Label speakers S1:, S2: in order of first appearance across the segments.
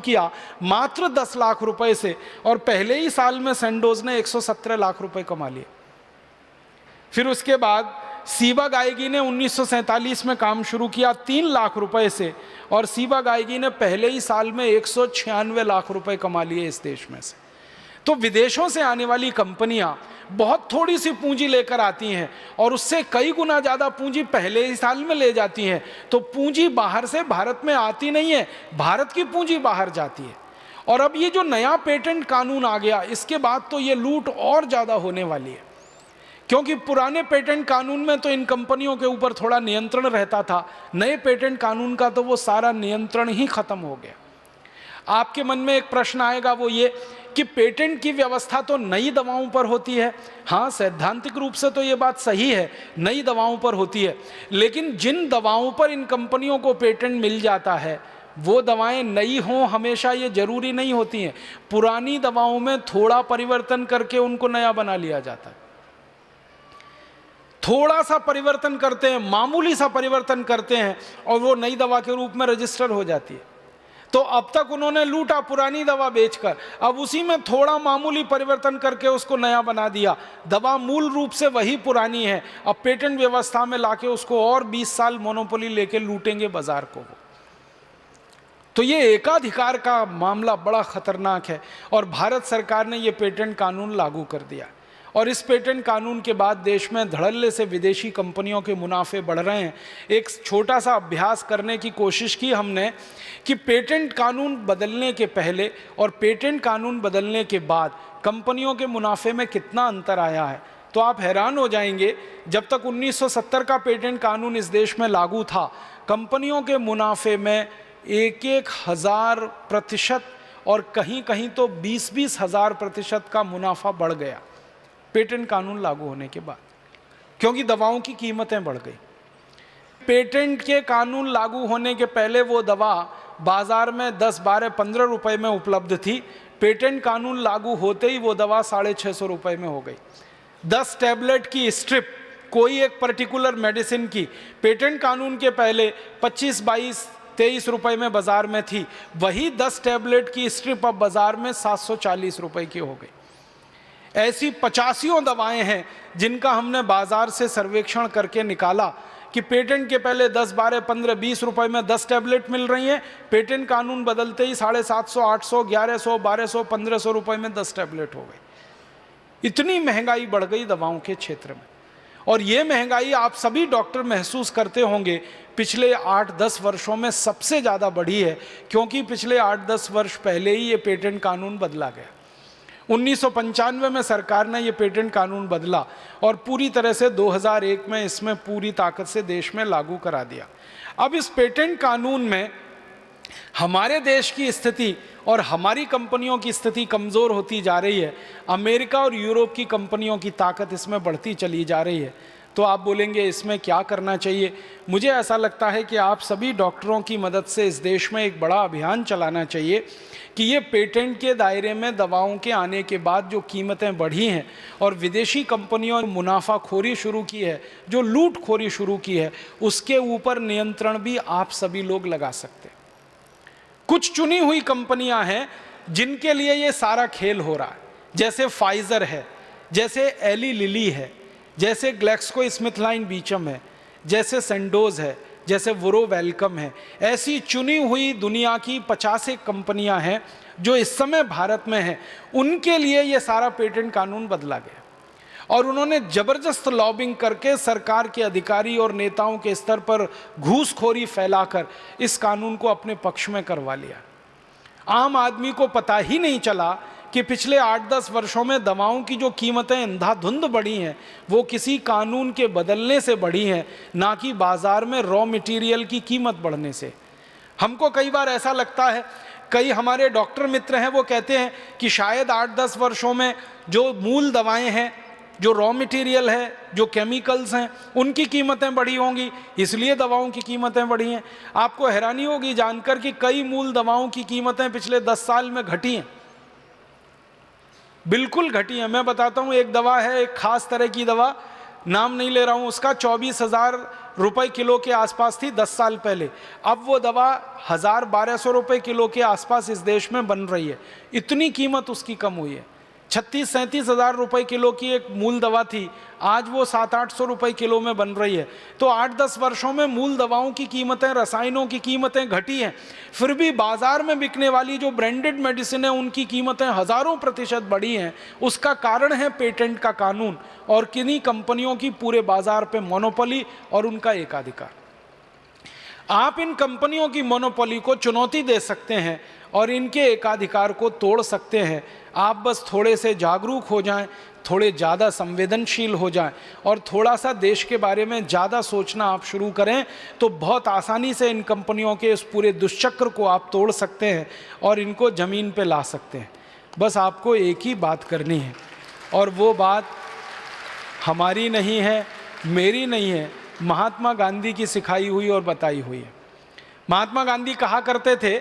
S1: किया मात्र 10 लाख रुपए से, और पहले ही साल में सैंडोज ने 117 लाख रुपए कमा लिए। फिर उसके बाद सीबा गायगी ने 1947 में काम शुरू किया 3 लाख रुपए से, और सीबा गायगी ने पहले ही साल में 196 लाख रुपए कमा लिए इस देश में से। तो विदेशों से आने वाली कंपनियां बहुत थोड़ी सी पूंजी लेकर आती हैं और उससे कई गुना ज़्यादा पूंजी पहले ही साल में ले जाती हैं। तो पूंजी बाहर से भारत में आती नहीं है, भारत की पूंजी बाहर जाती है। और अब ये जो नया पेटेंट कानून आ गया, इसके बाद तो ये लूट और ज़्यादा होने वाली है, क्योंकि पुराने पेटेंट कानून में तो इन कंपनियों के ऊपर थोड़ा नियंत्रण रहता था, नए पेटेंट कानून का तो वो सारा नियंत्रण ही खत्म हो गया। आपके मन में एक प्रश्न आएगा, वो ये कि पेटेंट की व्यवस्था तो नई दवाओं पर होती है। हाँ, सैद्धांतिक रूप से तो ये बात सही है, नई दवाओं पर होती है, लेकिन जिन दवाओं पर इन कंपनियों को पेटेंट मिल जाता है वो दवाएं नई हों हमेशा ये जरूरी नहीं होती हैं। पुरानी दवाओं में थोड़ा परिवर्तन करके उनको नया बना लिया जाता है। थोड़ा सा परिवर्तन करते हैं, मामूली सा परिवर्तन करते हैं, और वो नई दवा के रूप में रजिस्टर हो जाती है। तो अब तक उन्होंने लूटा पुरानी दवा बेचकर, अब उसी में थोड़ा मामूली परिवर्तन करके उसको नया बना दिया। दवा मूल रूप से वही पुरानी है, अब पेटेंट व्यवस्था में लाके उसको और 20 साल मोनोपोली लेके लूटेंगे बाजार को। तो ये एकाधिकार का मामला बड़ा खतरनाक है, और भारत सरकार ने ये पेटेंट कानून लागू कर दिया। और इस पेटेंट कानून के बाद देश में धड़ल्ले से विदेशी कंपनियों के मुनाफे बढ़ रहे हैं। एक छोटा सा अभ्यास करने की कोशिश की हमने कि पेटेंट कानून बदलने के पहले और पेटेंट कानून बदलने के बाद कंपनियों के मुनाफे में कितना अंतर आया है। तो आप हैरान हो जाएंगे, जब तक 1970 का पेटेंट कानून इस देश में लागू था, कंपनियों के मुनाफे में 1,000% और कहीं कहीं तो 20,000% का मुनाफा बढ़ गया पेटेंट कानून लागू होने के बाद, क्योंकि दवाओं की कीमतें बढ़ गई। पेटेंट के कानून लागू होने के पहले वो दवा बाजार में 10, 12, 15 रुपए में उपलब्ध थी। पेटेंट कानून लागू होते ही वो दवा 650 रुपए में हो गई। 10 टैबलेट की स्ट्रिप कोई एक पर्टिकुलर मेडिसिन की पेटेंट कानून के पहले 25, 22, 23 रुपए में बाजार में थी, वही 10 टैबलेट की स्ट्रिप अब बाजार में 740 रुपए की हो गई। ऐसी 85 दवाएं हैं जिनका हमने बाजार से सर्वेक्षण करके निकाला कि पेटेंट के पहले 10, 12, 15, 20 रुपए में 10 टैबलेट मिल रही हैं, पेटेंट कानून बदलते ही 750, 800, 1100, 1200, 1500 रुपए में 10 टैबलेट हो गई। इतनी महंगाई बढ़ गई दवाओं के क्षेत्र में। और ये महंगाई आप सभी डॉक्टर महसूस करते होंगे पिछले 8-10 वर्षों में सबसे ज़्यादा बढ़ी है, क्योंकि पिछले 8-10 वर्ष पहले ही ये पेटेंट कानून बदला गया। 1995 में सरकार ने ये पेटेंट कानून बदला और पूरी तरह से 2001 में इसमें पूरी ताकत से देश में लागू करा दिया। अब इस पेटेंट कानून में हमारे देश की स्थिति और हमारी कंपनियों की स्थिति कमज़ोर होती जा रही है। अमेरिका और यूरोप की कंपनियों की ताकत इसमें बढ़ती चली जा रही है। तो आप बोलेंगे इसमें क्या करना चाहिए? मुझे ऐसा लगता है कि आप सभी डॉक्टरों की मदद से इस देश में एक बड़ा अभियान चलाना चाहिए कि ये पेटेंट के दायरे में दवाओं के आने के बाद जो कीमतें बढ़ी हैं और विदेशी कंपनियों ने मुनाफाखोरी शुरू की है, जो लूटखोरी शुरू की है, उसके ऊपर नियंत्रण भी आप सभी लोग लगा सकते हैं। कुछ चुनी हुई कंपनियां हैं जिनके लिए ये सारा खेल हो रहा है, जैसे फाइजर है, जैसे एली लिली है, जैसे ग्लैक्सोस्मिथक्लाइन बीचम है, जैसे सैंडोज है, जैसे वुरो वेलकम है। ऐसी चुनी हुई दुनिया की 50 कंपनियां हैं जो इस समय भारत में हैं। उनके लिए ये सारा पेटेंट कानून बदला गया और उन्होंने जबरदस्त लॉबिंग करके सरकार के अधिकारी और नेताओं के स्तर पर घूसखोरी फैलाकर इस कानून को अपने पक्ष में करवा लिया। आम आदमी को पता ही नहीं चला कि पिछले 8-10 वर्षों में दवाओं की जो कीमतें अंधाधुंध बढ़ी हैं वो किसी कानून के बदलने से बढ़ी हैं, ना कि बाजार में रॉ मटेरियल की कीमत बढ़ने से। हमको कई बार ऐसा लगता है, कई हमारे डॉक्टर मित्र हैं वो कहते हैं कि शायद 8-10 वर्षों में जो मूल दवाएं हैं, जो रॉ मटेरियल है, जो केमिकल्स हैं, उनकी कीमतें बढ़ी होंगी, इसलिए दवाओं की कीमतें बढ़ी हैं। आपको हैरानी होगी जानकर कि कई मूल दवाओं की कीमतें पिछले 10 साल में घटी हैं, बिल्कुल घटी है। मैं बताता हूँ, एक दवा है, एक खास तरह की दवा नाम नहीं ले रहा हूँ उसका, 24,000 रुपये किलो के आसपास थी 10 साल पहले। अब वो दवा 1,000-1,200 रुपये किलो के आसपास इस देश में बन रही है। इतनी कीमत उसकी कम हुई है। 36-37 हज़ार रुपये किलो की एक मूल दवा थी, आज वो 700-800 रुपये किलो में बन रही है। तो 8-10 वर्षों में मूल दवाओं की कीमतें, रसायनों की कीमतें घटी हैं, फिर भी बाजार में बिकने वाली जो ब्रांडेड मेडिसिन है उनकी कीमतें हज़ारों % बढ़ी हैं। उसका कारण है पेटेंट का कानून और किन्हीं कंपनियों की पूरे बाजार पे मोनोपोली और उनका एकाधिकार। आप इन कंपनियों की मोनोपोली को चुनौती दे सकते हैं और इनके एकाधिकार को तोड़ सकते हैं। आप बस थोड़े से जागरूक हो जाएं, थोड़े ज़्यादा संवेदनशील हो जाएं और थोड़ा सा देश के बारे में ज़्यादा सोचना आप शुरू करें तो बहुत आसानी से इन कंपनियों के इस पूरे दुष्चक्र को आप तोड़ सकते हैं और इनको ज़मीन पे ला सकते हैं। बस आपको एक ही बात करनी है और वो बात हमारी नहीं है, मेरी नहीं है, महात्मा गांधी की सिखाई हुई और बताई हुई है। महात्मा गांधी कहा करते थे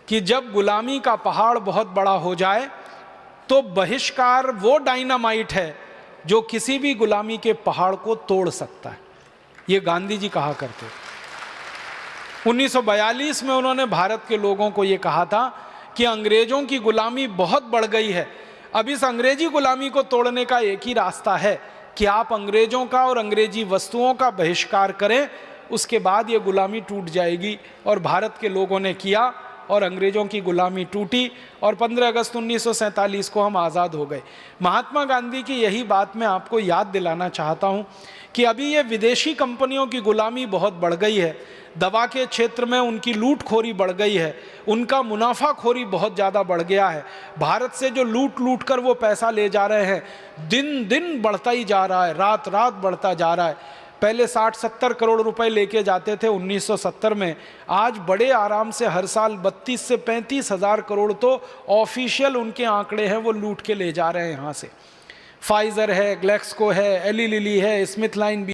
S1: कि जब गुलामी का पहाड़ बहुत बड़ा हो जाए तो बहिष्कार वो डायनामाइट है जो किसी भी गुलामी के पहाड़ को तोड़ सकता है। ये गांधी जी कहा करते। 1942 में उन्होंने भारत के लोगों को ये कहा था कि अंग्रेजों की गुलामी बहुत बढ़ गई है, अब इस अंग्रेजी गुलामी को तोड़ने का एक ही रास्ता है कि आप अंग्रेजों का और अंग्रेजी वस्तुओं का बहिष्कार करें, उसके बाद ये गुलामी टूट जाएगी। और भारत के लोगों ने किया और अंग्रेजों की गुलामी टूटी और 15 अगस्त 1947 को हम आज़ाद हो गए। महात्मा गांधी की यही बात मैं आपको याद दिलाना चाहता हूँ कि अभी ये विदेशी कंपनियों की गुलामी बहुत बढ़ गई है, दवा के क्षेत्र में उनकी लूटखोरी बढ़ गई है, उनका मुनाफाखोरी बहुत ज़्यादा बढ़ गया है। भारत से जो लूट कर वो पैसा ले जा रहे हैं, दिन दिन बढ़ता ही जा रहा है, रात रात बढ़ता जा रहा है। पहले 60-70 करोड़ रुपए लेके जाते थे 1970 में, आज बड़े आराम से हर साल 32 से 35 हज़ार करोड़ तो ऑफिशियल उनके आंकड़े हैं, वो लूट के ले जा रहे हैं यहाँ से। फाइजर है, ग्लेक्सको है, एली लिली है, स्मिथ लाइन